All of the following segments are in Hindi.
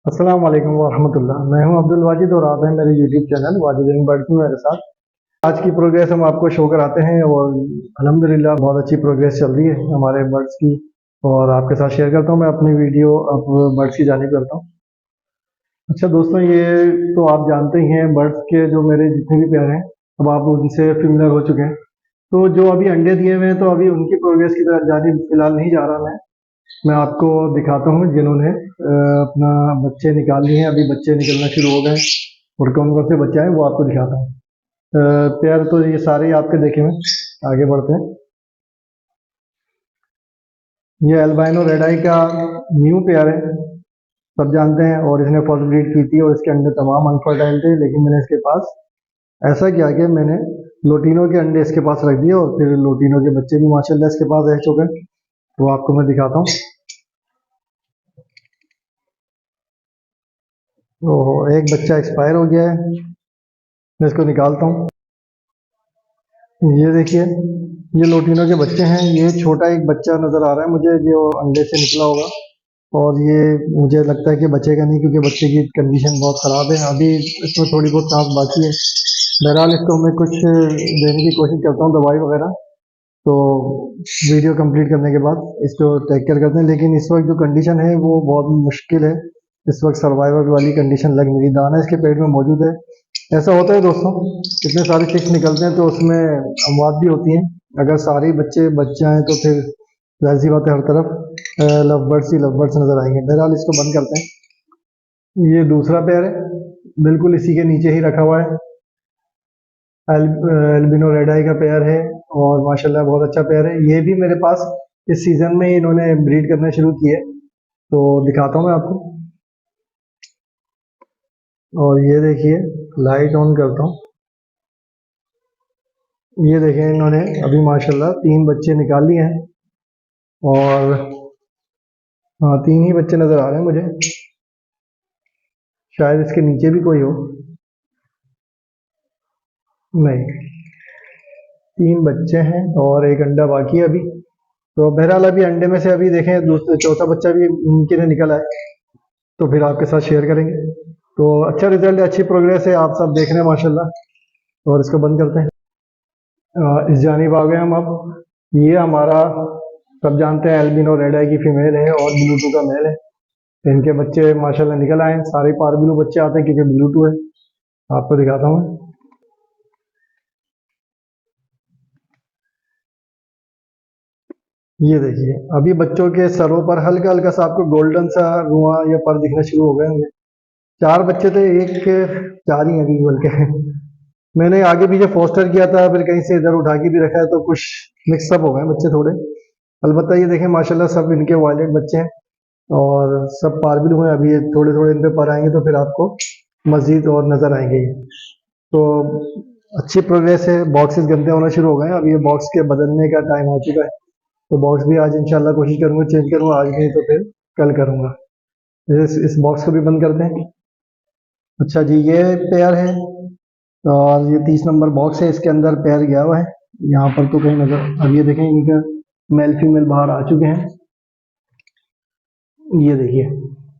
अस्सलाम वालेकुम वरहमतुल्लाह। मैं हूं अब्दुल वाजिद और आप हैं मेरे YouTube channel Wajid in birds में मेरे साथ। आज की प्रोग्रेस हम आपको शो कराते हैं और अल्हम्दुलिल्लाह बहुत अच्छी प्रोग्रेस चल रही है हमारे बर्ड्स की। और आपके साथ शेयर करता हूं मैं अपनी वीडियो अब बर्ड्स की जानिब करता हूं। अच्छा दोस्तों, ये तो आप जानते ही हैं बर्ड्स के जो मेरे जितने भी पेयर हैं, अब आप उनसे फेमिलियर हो चुके हैं। तो जो अभी अंडे दिए हुए हैं तो अभी उनकी प्रोग्रेस की तरफ जानिब फिलहाल नहीं जा रहा मैं आपको दिखाता हूँ जिन्होंने अपना बच्चे निकाल लिए हैं। अभी बच्चे निकलना शुरू हो गए और कौन कौन से बच्चे हैं वो आपको दिखाता हूँ। पेयर तो ये सारे ही आपके देखे हुए। आगे बढ़ते हैं। ये एल्बाइनो रेड आई का न्यू पेयर है, सब जानते हैं, और इसने फर्स्ट ब्रीड की थी और इसके अंडे तमाम अनफर्टाइल थे। लेकिन मैंने इसके पास ऐसा किया कि मैंने लोटिनो के अंडे इसके पास रख दिए और फिर लोटिनो के बच्चे भी माशाल्लाह इसके पास रह चुके हैं। वो आपको मैं दिखाता हूँ। तो एक बच्चा एक्सपायर हो गया है, मैं इसको निकालता हूँ। ये देखिए, ये लोटिनो के बच्चे हैं। ये छोटा एक बच्चा नज़र आ रहा है मुझे जो अंडे से निकला होगा, और ये मुझे लगता है कि बचेगा नहीं क्योंकि बच्चे की कंडीशन बहुत ख़राब है। अभी इसमें थोड़ी बहुत सांस बाकी है। बहरहाल इसको मैं कुछ देने की कोशिश करता हूँ, दवाई वगैरह। तो वीडियो कंप्लीट करने के बाद इसको टेक केयर करते हैं। लेकिन इस वक्त जो कंडीशन है वो बहुत मुश्किल है। इस वक्त सर्वाइवल वाली कंडीशन लग नहीं रही। दाना इसके पेट में मौजूद है। ऐसा होता है दोस्तों, इतने सारे चिक्स निकलते हैं तो उसमें अमवात भी होती हैं। अगर सारे बच्चे बच जाएं तो फिर जाहिर सी बात है हर तरफ लव बर्ड्स ही लव बर्ड्स नजर आएंगे। बहरहाल इसको बंद करते हैं। ये दूसरा पेयर है, बिल्कुल इसी के नीचे ही रखा हुआ है। एल्बिनो रेड आई का पेयर है और माशाल्लाह बहुत अच्छा पेयर है। ये भी मेरे पास इस सीजन में इन्होंने ब्रीड करना शुरू किए, तो दिखाता हूँ मैं आपको। और ये देखिए, लाइट ऑन करता हूँ। ये देखें, इन्होंने अभी माशाल्लाह 3 बच्चे निकाल लिए हैं। और हाँ, 3 ही बच्चे नजर आ रहे हैं मुझे, शायद इसके नीचे भी कोई हो। नहीं, 3 बच्चे हैं और एक अंडा बाकी है अभी। तो बहरहाल अभी अंडे में से अभी देखें दूसरा चौथा बच्चा भी इनके लिए निकल आए तो फिर आपके साथ शेयर करेंगे। तो अच्छा रिजल्ट है, अच्छी प्रोग्रेस है, आप सब देख रहे हैं माशाल्लाह। और इसको बंद करते हैं। इस जानिब आ गए हम अब। ये हमारा सब जानते हैं एल्बिनो रेड आई की फीमेल है और ब्लूटू का मेल है। इनके बच्चे माशाल्लाह निकल आए हैं। सारे पारबिलू बच्चे आते हैं क्योंकि ब्लूटू है। आपको दिखाता हूँ मैं। ये देखिए, अभी बच्चों के सरों पर हल्का हल्का सा आपको गोल्डन सा रुआ या पर दिखना शुरू हो गए होंगे। 4 बच्चे थे, एक 4 ही अभी बल्कि मैंने आगे पीछे फोस्टर किया था, फिर कहीं से इधर उठा के भी रखा है, तो कुछ मिक्सअप हो गए बच्चे थोड़े। अलबत्ता ये देखें माशाल्लाह सब इनके वायलेट बच्चे हैं और सब पारबिल हुए हैं। अभी ये थोड़े थोड़े इन पे पर आएंगे तो फिर आपको मजीद और नजर आएंगे ये। तो अच्छी प्रोग्रेस है। बॉक्सेस गंदे होना शुरू हो गए हैं, अब ये बॉक्स के बदलने का टाइम आ चुका है। तो बॉक्स भी आज इंशाल्लाह कोशिश करूंगा चेंज करूंगा, आज नहीं तो फिर कल करूंगा। इस बॉक्स को भी बंद करते हैं। अच्छा जी, ये पेयर है और ये 30 नंबर बॉक्स है, इसके अंदर पेयर गया हुआ है। यहाँ पर तो कहीं नजर, अब ये देखें इनका मेल फीमेल बाहर आ चुके हैं। ये देखिए,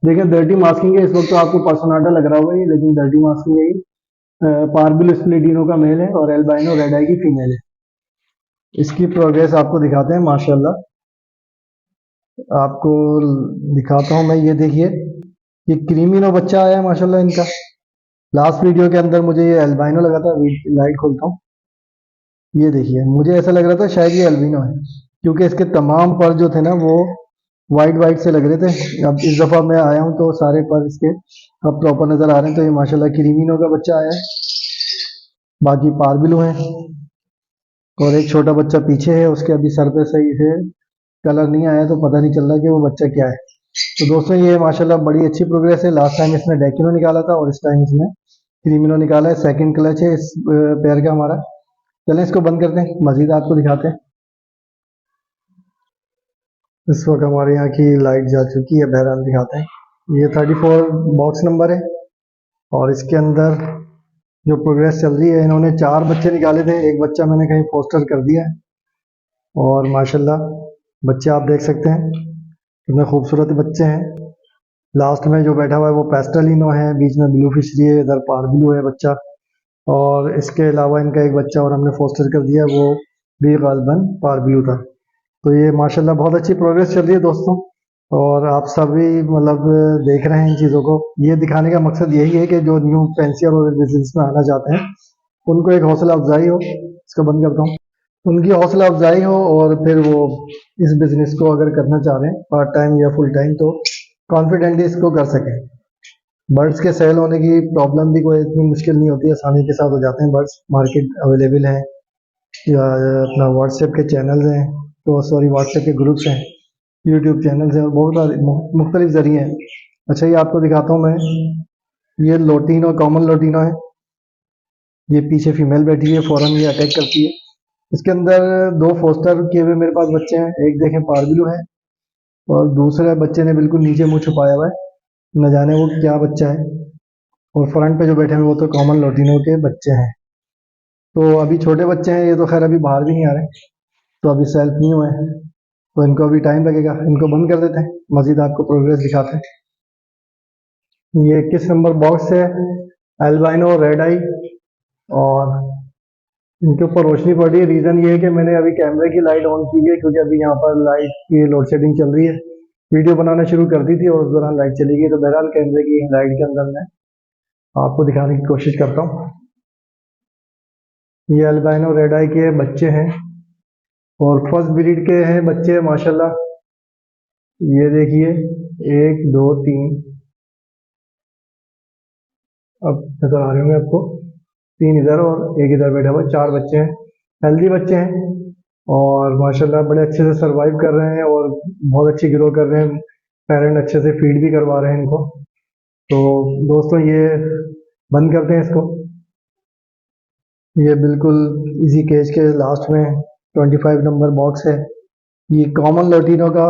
देखिए डर्टी मास्किंग है। इस वक्त तो आपको पर्सोनाटा लग रहा होगा ये, लेकिन डर्टी मास्किंग है ये। पार्बिल स्प्लिटिनो का मेल है और एल्बाइनो रेड आई की फीमेल है। इसकी प्रोग्रेस आपको दिखाते हैं माशाल्लाह। आपको दिखाता हूँ मैं। ये देखिए, ये क्रीमिनो बच्चा आया है माशाल्लाह इनका। लास्ट वीडियो के अंदर मुझे ये एल्बाइनो लगा था। लाइट खोलता हूँ। ये देखिए, मुझे ऐसा लग रहा था शायद ये एल्बिनो है क्योंकि इसके तमाम पर जो थे ना वो वाइट वाइट से लग रहे थे। अब इस दफा मैं आया हूँ तो सारे पर इसके अब प्रॉपर नजर आ रहे हैं। तो ये माशाल्लाह क्रीमिनो का बच्चा आया है, बाकी पारबिलो है। और एक छोटा बच्चा पीछे है, उसके अभी सर पे सही से कलर नहीं आया तो पता नहीं चल रहा कि वो बच्चा क्या है। तो दोस्तों ये माशाल्लाह बड़ी अच्छी प्रोग्रेस है। लास्ट टाइम इसने डेकिनो निकाला था और इस टाइम इसने क्रीमिनो निकाला है। सेकंड क्लच है इस पेयर का हमारा। चलें इसको बंद करते हैं, मजीद आपको दिखाते हैं। इस वक्त हमारे यहाँ की लाइट जा चुकी है, बहरहाल दिखाते हैं। ये 34 बॉक्स नंबर है और इसके अंदर जो प्रोग्रेस चल रही है, इन्होंने 4 बच्चे निकाले थे, एक बच्चा मैंने कहीं पोस्टर कर दिया है। और माशाल्लाह बच्चे आप देख सकते हैं कितने खूबसूरत बच्चे हैं। लास्ट में जो बैठा हुआ है वो पेस्टलिनो है, बीच में ब्लू फिशरी है, इधर पारब्लू है बच्चा। और इसके अलावा इनका एक बच्चा और हमने फोस्टर कर दिया, वो भी गालिबन पारब्लू था। तो ये माशाल्लाह बहुत अच्छी प्रोग्रेस चल रही है दोस्तों, और आप सभी मतलब देख रहे हैं इन चीज़ों को। ये दिखाने का मकसद यही है कि जो न्यू फैंसियर और बिजनेस में आना चाहते हैं उनको एक हौसला अफजाई हो। इसको बंद करता हूँ। उनकी हौसला अफजाई हो और फिर वो इस बिजनेस को अगर करना चाह रहे हैं पार्ट टाइम या फुल टाइम, तो कॉन्फिडेंटली इसको कर सकें। बर्ड्स के सेल होने की प्रॉब्लम भी कोई इतनी मुश्किल नहीं होती, आसानी के साथ हो जाते हैं बर्ड्स। मार्केट अवेलेबल है, या अपना व्हाट्सएप के चैनल्स हैं, तो सॉरी व्हाट्सएप के ग्रुप्स हैं, यूट्यूब चैनल्स हैं, और बहुत सारे मुख्तलिफ ज़रिए हैं। अच्छा, ये आपको दिखाता हूँ मैं। ये लोटिनो, कॉमन लोटिनो है। ये पीछे फीमेल बैठी है, फौरन ये अटैक करती है। इसके अंदर दो फोस्टर किए हुए मेरे पास बच्चे हैं, एक देखें पारब्लू है और दूसरे बच्चे ने बिल्कुल नीचे मुंह छुपाया हुआ है, न जाने वो क्या बच्चा है। और फ्रंट पे जो बैठे हैं वो तो कॉमन लोटिनो के बच्चे हैं। तो अभी छोटे बच्चे हैं ये, तो खैर अभी बाहर भी नहीं आ रहे, तो अभी सेल्फ नहीं हुए हैं, तो इनको अभी टाइम लगेगा। इनको बंद कर देते हैं, मजीद आपको प्रोग्रेस दिखाते हैं। ये 21 नंबर बॉक्स है, एल्बाइनो रेड आई, और इनके ऊपर रोशनी पड़ रही है। रीज़न ये है कि मैंने अभी कैमरे की लाइट ऑन की है, क्योंकि अभी यहाँ पर लाइट की लोड शेडिंग चल रही है। वीडियो बनाना शुरू कर दी थी और उस दौरान लाइट चली गई, तो बहरहाल कैमरे की लाइट के अंदर मैं आपको दिखाने की कोशिश करता हूँ। ये अल्बाइनो रेड आई के बच्चे हैं और फर्स्ट ब्रीड के हैं बच्चे माशाल्लाह। ये देखिए, 1 2 3, अब नजर आ रहे होंगे आपको, 3 इधर और एक इधर बैठा हुआ, 4 बच्चे हैं। हेल्दी बच्चे हैं और माशाल्लाह बड़े अच्छे से सरवाइव कर रहे हैं और बहुत अच्छी ग्रो कर रहे हैं। पेरेंट अच्छे से फीड भी करवा रहे हैं इनको। तो दोस्तों ये बंद करते हैं इसको। ये बिल्कुल इसी केज के लास्ट में 25 नंबर बॉक्स है। ये कॉमन लोटिनो का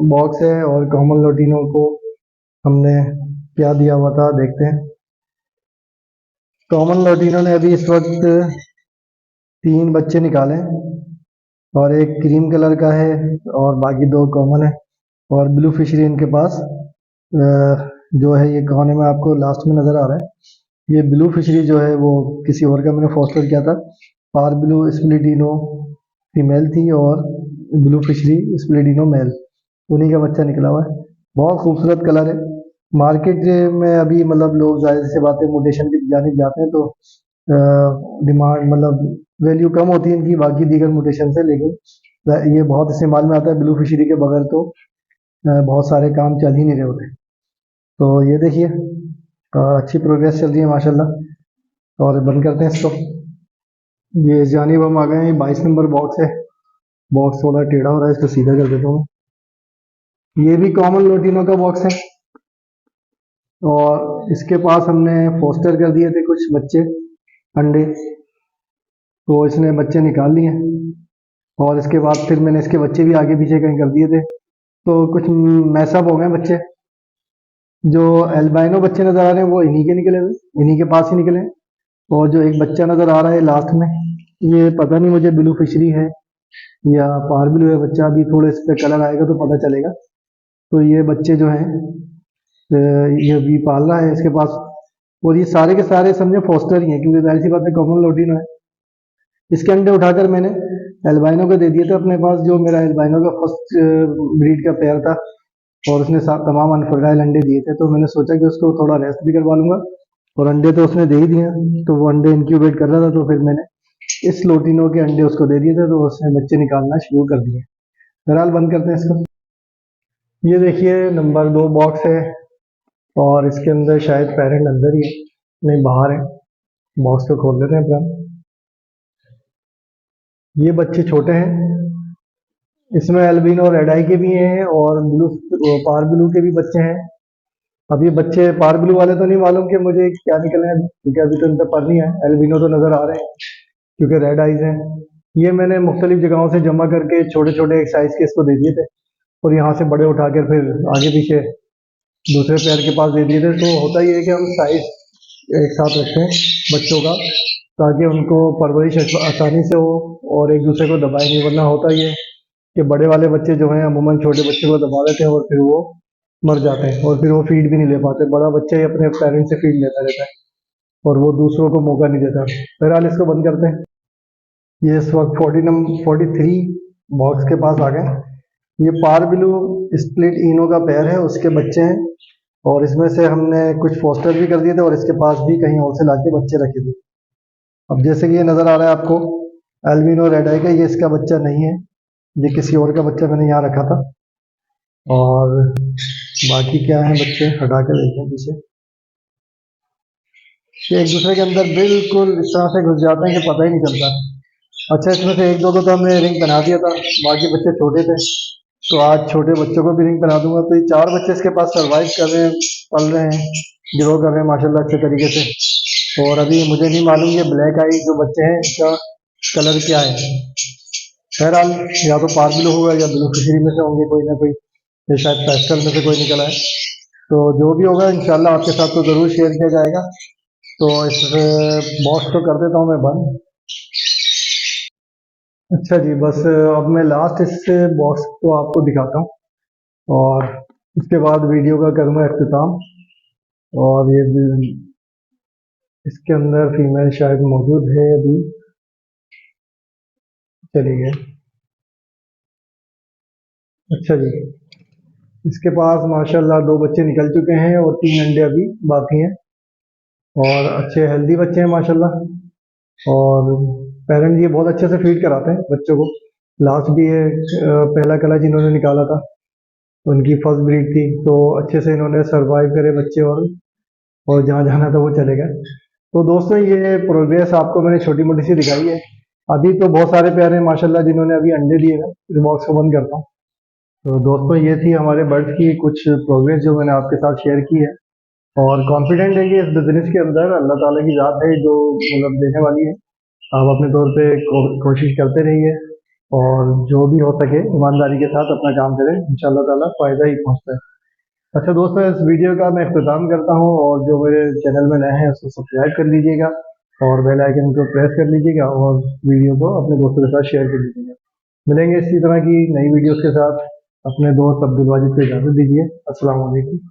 बॉक्स है, और कॉमन लोटिनो को हमने क्या दिया हुआ था देखते हैं। कॉमन लोटिनो ने अभी इस वक्त 3 बच्चे निकाले हैं, और एक क्रीम कलर का है और बाकी 2 कॉमन है। और ब्लू फिशरी इनके पास जो है ये कोने में आपको लास्ट में नज़र आ रहा है। ये ब्लू फिशरी जो है वो किसी और का मैंने फोस्टर किया था। पार ब्लू स्प्लिटिनो फीमेल थी और ब्लू फिशरी स्प्लिटिनो मेल, उन्हीं का बच्चा निकला हुआ है। बहुत खूबसूरत कलर है। मार्केट में अभी मतलब लोग जाहिर सी बात है मोटेशन की जानिब जाते हैं, तो डिमांड मतलब वैल्यू कम होती है इनकी बाकी दीगर मोटेशन से, लेकिन ये बहुत इस्तेमाल में आता है। ब्लू फिशरी के बगैर तो बहुत सारे काम चल ही नहीं रहे होते। तो ये देखिए, अच्छी प्रोग्रेस चल रही है माशाल्लाह। और बंद करते हैं इसको। ये जानिब हम आ गए हैं, 22 नंबर बॉक्स है। बॉक्स थोड़ा टेढ़ा हो रहा है, इसको सीधा कर देता हूँ। ये भी कॉमन लोटिनो का बॉक्स है, और इसके पास हमने फोस्टर कर दिए थे कुछ बच्चे अंडे, तो इसने बच्चे निकाल लिए। और इसके बाद फिर मैंने इसके बच्चे भी आगे पीछे कहीं कर दिए थे, तो कुछ मैसअप हो गए बच्चे। जो एल्बाइनो बच्चे नजर आ रहे हैं वो इन्हीं के निकले हुए, इन्हीं के पास ही निकले हैं। और जो एक बच्चा नजर आ रहा है लास्ट में, ये पता नहीं मुझे ब्लू फिशरी है या पार ब्लू है बच्चा, अभी थोड़े इस पे कलर आएगा तो पता चलेगा। तो ये बच्चे जो हैं ये अभी पाल रहा है इसके पास। और ये सारे के सारे समझे फोस्टर ही हैं, क्योंकि जाहिर सी बात है कॉमन लोटिनो है। इसके अंडे उठाकर मैंने एल्बाइनो को दे दिए थे अपने पास, जो मेरा एल्बाइनो का फर्स्ट ब्रीड का पेयर था, और उसने तमाम अनफर्टाइल अंडे दिए थे। तो मैंने सोचा कि उसको थोड़ा रेस्ट भी करवा लूंगा, और अंडे तो उसने दे ही दिए, तो वो अंडे इंक्यूबेट कर रहा था, तो फिर मैंने इस लोटिनो के अंडे उसको दे दिए थे, तो उसने बच्चे निकालना शुरू कर दिए। बहरहाल बंद करते हैं इसको। ये देखिए नंबर 2 बॉक्स है, और इसके अंदर शायद पेरेंट अंदर ही है, नहीं बाहर है। बॉक्स को खोल देते हैं अपना। ये बच्चे छोटे हैं, इसमें एल्बिनो रेड आई के भी हैं और ब्लू पार ब्लू के भी बच्चे हैं। अब ये बच्चे पार ब्लू वाले तो नहीं मालूम कि मुझे क्या निकले हैं, क्योंकि अभी तो इन पर पर नहीं है। एल्बिनो तो नज़र आ रहे हैं क्योंकि रेड आइज हैं। ये मैंने मुख्तलिफ जगहों से जमा करके छोटे छोटे एक साइज़ के इसको दे दिए थे, और यहाँ से बड़े उठाकर फिर आगे पीछे दूसरे पेयर के पास दे दिए थे। तो होता ही है कि हम साइज एक साथ रखते हैं बच्चों का, ताकि उनको परवरिश आसानी से हो और एक दूसरे को दबाए नहीं। वरना होता ही है कि बड़े वाले बच्चे जो हैं अमूमन छोटे बच्चे को दबा देते हैं और फिर वो मर जाते हैं और फिर वो फीड भी नहीं ले पाते। बड़ा बच्चा ही अपने पेरेंट्स से फीड लेता रहता है और वो दूसरों को मौका नहीं देता। बहरहाल इसको बंद करते हैं। ये इस वक्त 43 बॉक्स के पास आ गए। ये पारबिलू स्प्लिट इनो का पेयर है, उसके बच्चे हैं और इसमें से हमने कुछ फोस्टर भी कर दिए थे और इसके पास भी कहीं और से लाके बच्चे रखे थे। अब जैसे कि ये नज़र आ रहा है आपको एल्बिनो रेड आई का, ये इसका बच्चा नहीं है, ये किसी और का बच्चा मैंने यहाँ रखा था। और बाकी क्या है, बच्चे हटा के देखते हैं पीछे। ये एक दूसरे के अंदर बिल्कुल इस तरह से घुस जाते हैं कि पता ही नहीं चलता। अच्छा, इसमें से एक दो को तो हमने रिंग बना दिया था, बाकी बच्चे छोटे थे, तो आज छोटे बच्चों को भी रिंग बना दूंगा। तो ये 4 बच्चे इसके पास सर्वाइव कर रहे हैं, पल रहे हैं, ग्रो कर रहे हैं माशाल्लाह अच्छे तरीके से। और अभी मुझे नहीं मालूम ये ब्लैक आई जो बच्चे हैं इनका कलर क्या है। बहरहाल या तो पारब्लू होगा या ब्लू फिशरी में से होंगे कोई ना कोई, ये शायद पेस्टल में से कोई निकला है। तो जो भी होगा इंशाल्लाह आपके साथ तो ज़रूर शेयर किया जाएगा। तो इस बॉक्स को कर देता हूँ मैं बंद। अच्छा जी, बस अब मैं लास्ट इस बॉक्स को आपको दिखाता हूँ और इसके बाद वीडियो का करूँगा अख्तिताम। और ये इसके अंदर फीमेल शायद मौजूद है, अभी चली गए। अच्छा जी, इसके पास माशाल्लाह 2 बच्चे निकल चुके हैं और 3 अंडे अभी बाकी हैं और अच्छे हेल्दी बच्चे हैं माशाल्लाह। और पेरेंट्स ये बहुत अच्छे से फीड कराते हैं बच्चों को। लास्ट भी ये पहला कला जिन्होंने निकाला था उनकी फर्स्ट ब्रीड थी, तो अच्छे से इन्होंने सरवाइव करे बच्चे और जहाँ जाना था वो चले गए। तो दोस्तों ये प्रोग्रेस आपको मैंने छोटी मोटी सी दिखाई है। अभी तो बहुत सारे प्यारे हैं माशाल्लाह जिन्होंने अभी अंडे दिए हैं। इस बॉक्स को बंद करता हूँ। तो दोस्तों ये थी हमारे बर्ड्स की कुछ प्रोग्रेस जो मैंने आपके साथ शेयर की है। और कॉन्फिडेंट है कि इस बिजनेस के अंदर अल्लाह ताला की ज़ात है जो मतलब देने वाली है। आप अपने तौर पे कोशिश करते रहिए और जो भी हो सके ईमानदारी के साथ अपना काम करें, इंशाल्लाह ताला फ़ायदा ही पहुँचता है। अच्छा दोस्तों, इस वीडियो का मैं इख्तिताम करता हूँ और जो मेरे चैनल में नए हैं उसको सब्सक्राइब कर लीजिएगा और बेल आइकन को प्रेस कर लीजिएगा और वीडियो को अपने दोस्तों के साथ शेयर कर लीजिएगा। मिलेंगे इसी तरह की नई वीडियोस के साथ। अपने दोस्त अब्दुल वाजिद को इजाज़त दीजिए। अस्सलाम वालेकुम।